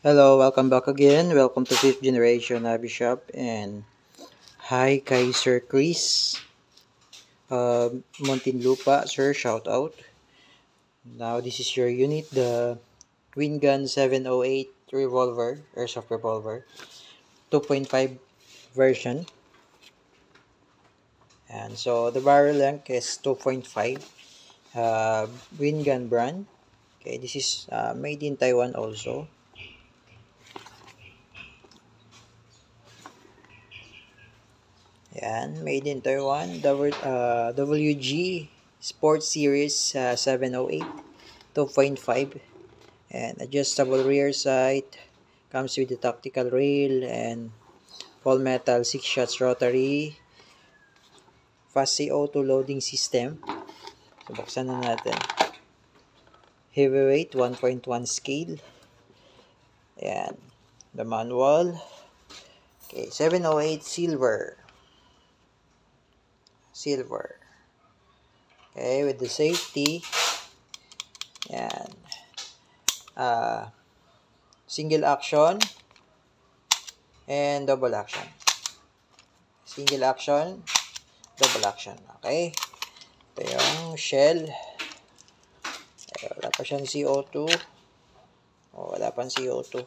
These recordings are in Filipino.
Hello, welcome back again. Welcome to 5th Generation Hobby Shop and hi kay Sir Chris. Muntinlupa, sir, shout out. Now this is your unit, the Wingun 708 revolver, airsoft revolver, 2.5 version. And so the barrel length is 2.5. Wingun brand. Okay, this is made in Taiwan also. Yan, made in Taiwan, WG Sports Series 708, 2.5, and adjustable rear sight, comes with the tactical rail and all metal 6 shots rotary, fast CO2 loading system. So, buksan na natin. Heavyweight 1.1 scale. Ayan, the manual. Okay, 708 silver. Okay, with the safety. Yan. Single action and double action. Single action, double action. Okay. Ito yung shell. Wala pa siyang CO2. Wala pang CO2.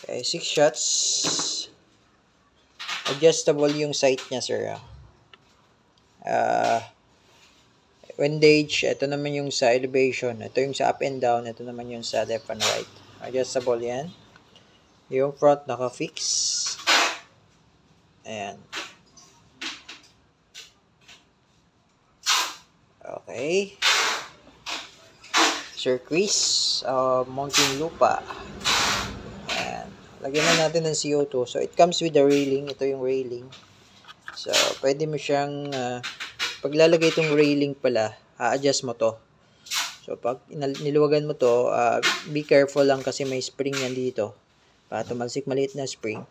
Okay, 6 shots. Adjustable yung sight niya, sir. Windage, ito naman yung sa elevation. Ito yung sa up and down. Ito naman yung sa left and right. Adjustable yan. Yung front naka-fix. Ayan. Okay. Sir Chris, Muntinlupa. Ayan. Lagyan na natin ng CO2. So, it comes with the railing. Ito yung railing. So, pwede mo siyang paglalagay itong railing pala, a-adjust mo to. So, pag niluwagan mo to, be careful lang kasi may spring yan dito. Para tumalsik maliit na spring.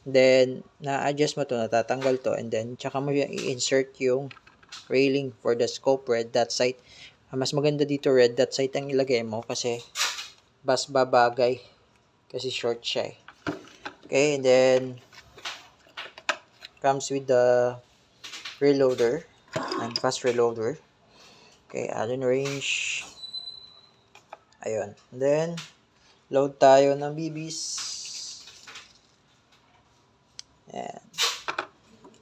Then, na-adjust mo to, natatanggal to. And then, tsaka mo i-insert yung railing for the scope red dot sight. Mas maganda dito red dot sight ang ilagay mo kasi bas babagay. Kasi short siya eh. Okay, and then, comes with the reloader. And fast reloader. Okay, Allen range. Ayun. And then, load tayo ng BBs. Ayan.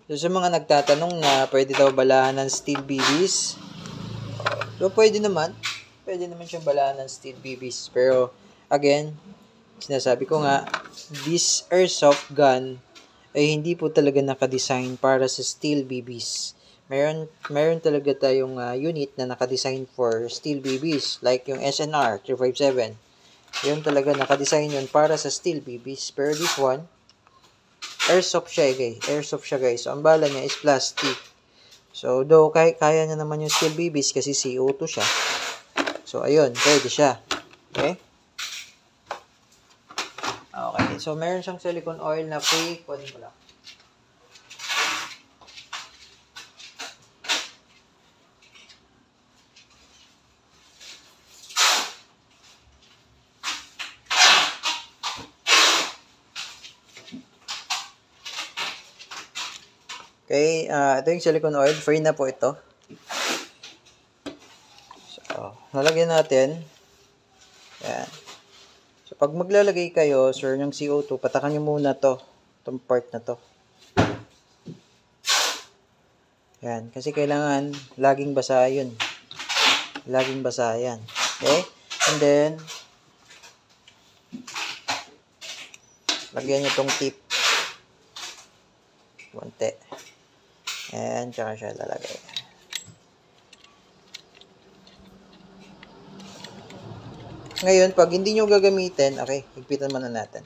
So, sa mga nagtatanong na pwede daw balahan ng steel BBs. So, pwede naman. Pwede naman siyang balahan ng steel BBs. Pero, again, sinasabi ko nga, this airsoft gun ay hindi po talaga nakadesign para sa steel BBs. Meron talaga tayong unit na nakadesign for steel BBs like yung SNR 357. Yun talaga nakadesign yun para sa steel BBs. Pero this one, airsoft siya guys. So, ang bala niya is plastic. So, though kaya niya naman yung steel BBs kasi CO2 siya. So, ayun, pwede siya. Okay? Okay, so meron siyang silicone oil na free. Pwede ko lang. Okay, ito yung silicone oil. Free na po ito. So, nalagyan natin. Yan. So, pag maglalagay kayo, sir, ng CO2, patakan nyo muna to. Itong part na to. Yan. Kasi kailangan laging basa yun. Laging basa yan. Okay? And then, lagyan nyo itong tip. Konti. And, tsaka siya lalagay. Ngayon, pag hindi nyo gagamitin, okay, higpitan muna natin.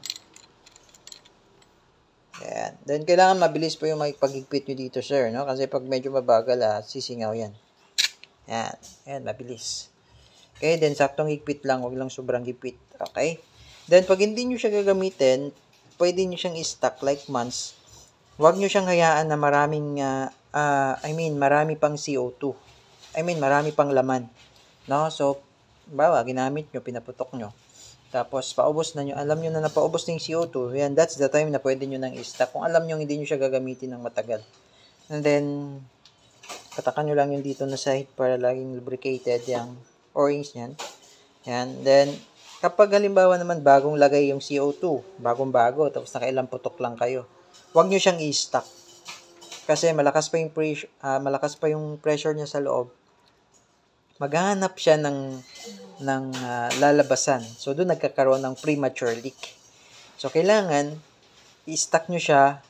Ayan. Then, kailangan mabilis po yung pag-higpit nyo dito, sir, no? Kasi pag medyo mabagal, sisingaw yan. Ayan. Ayan, mabilis. Okay, then, saktong higpit lang, huwag lang sobrang higpit. Okay? Then, pag hindi nyo siya gagamitin, pwede nyo siyang i-stock like months. Huwag nyo siyang hayaan na maraming, marami pang CO2. Marami pang laman. No? So, bawa, ginamit nyo, pinaputok nyo. Tapos, paubos na nyo. Alam nyo na napaubos na yung CO2. Yan, that's the time na pwede nyo nang i-stop. Kung alam nyo hindi nyo siya gagamitin ng matagal. And then, patakan nyo lang yung dito na side para laging lubricated yung orange niyan. Yan. Then, kapag halimbawa naman bagong lagay yung CO2, bagong-bago, tapos nakailang putok lang kayo, huwag nyo siyang i-stop. Kasi malakas pa yung pressure niya sa loob. Maghahanap siya ng lalabasan. So, doon nagkakaroon ng premature leak. So, kailangan i-stack nyo siya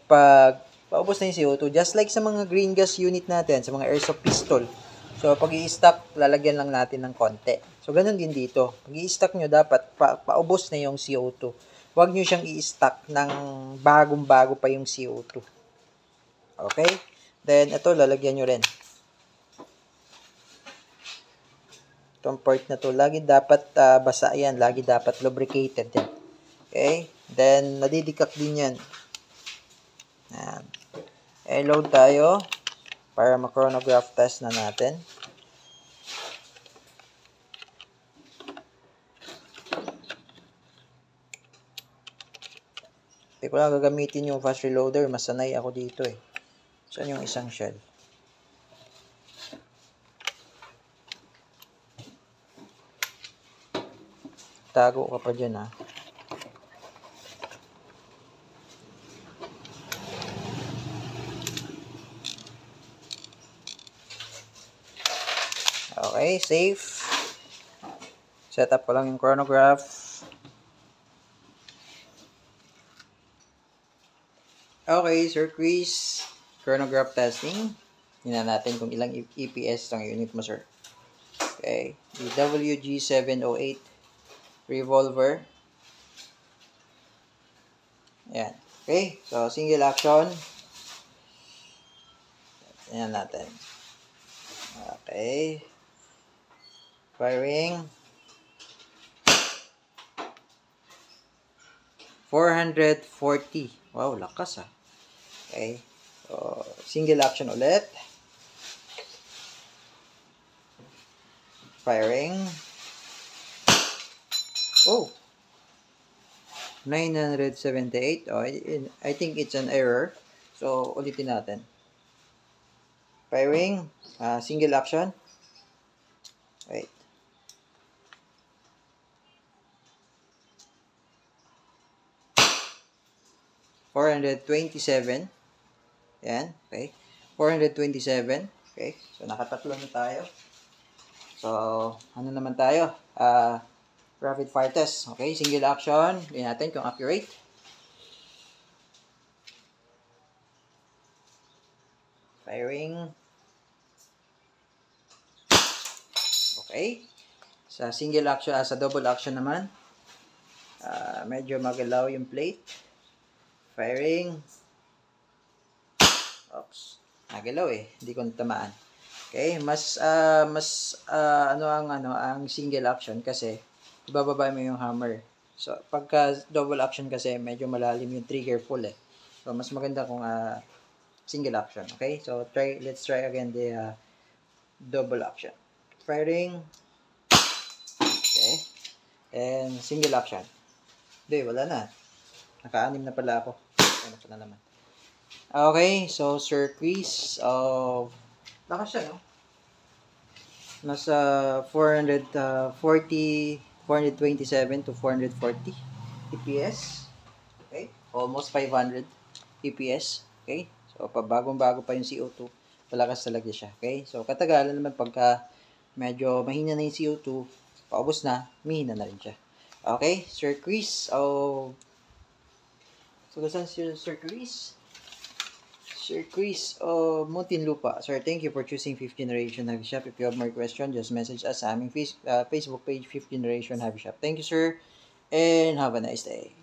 pag paubos na yung CO2. Just like sa mga green gas unit natin, sa mga airsoft pistol. So, pag i-stack, lalagyan lang natin ng konti. So, ganun din dito. Pag i-stack nyo, dapat paubos na yung CO2. Huwag nyo siyang i-stack ng bagong-bago pa yung CO2. Okay? Then, ito, lalagyan nyo rin. Itong part na to, lagi dapat basa yan. Lagi dapat lubricated yan. Okay? Then, nadidikak din yan. Ayan. I-load tayo para ma-chronograph test na natin. Hindi ko lang gagamitin yung fast reloader. Masanay ako dito eh. Saan yung isang shell? Tago ka pa dyan ha. Okay, safe. Set up ko lang yung chronograph. Okay, Sir Chris. Chronograph testing. Tingnan natin kung ilang EPS ang unit mo, sir. Okay. The WG708 revolver. Ayan. Okay. So, single action. Tingnan natin. Okay. Firing. 440. Wow, lakas ah. Okay. So, single action ulit. Firing. Oh. 978. Oh, I think it's an error. So, ulitin natin. Firing. Single action. Wait. $427. Yan. Okay. 427. Okay. So, nakatatlo na tayo. So, ano naman tayo? Rapid fire test. Okay. Single action. Tingnan natin kung accurate. Firing. Okay. Sa single action, sa double action naman, medyo magalaw yung plate. Firing. Oops. Nagalaw eh. Hindi ko natamaan. Okay, ang single action kasi ibababa mo yung hammer. So, pagka double action kasi medyo malalim yung trigger pull eh. So, mas maganda kung single action. Okay? So, let's try again the double action. Firing. Okay. And single action. Hindi, wala na. Naka-anim na pala ako. Ano pa na naman. Okay, so Sir Chris, lakas siya, no? Nasa 427 to 440 EPS. Okay, almost 500 EPS. Okay, so pabagong-bago pa yung CO2, palakas talaga siya. Okay, so katagalan naman pagka medyo mahina na yung CO2, paubos na, mahina na rin siya. Okay, Sir Chris, so, saan si Sir Chris? Sir Chris Muntinlupa. Sir, thank you for choosing 5th Generation Heavy Shop. If you have more questions, just message us sa aming Facebook page, 5th Generation Heavy Shop. Thank you, sir, and have a nice day.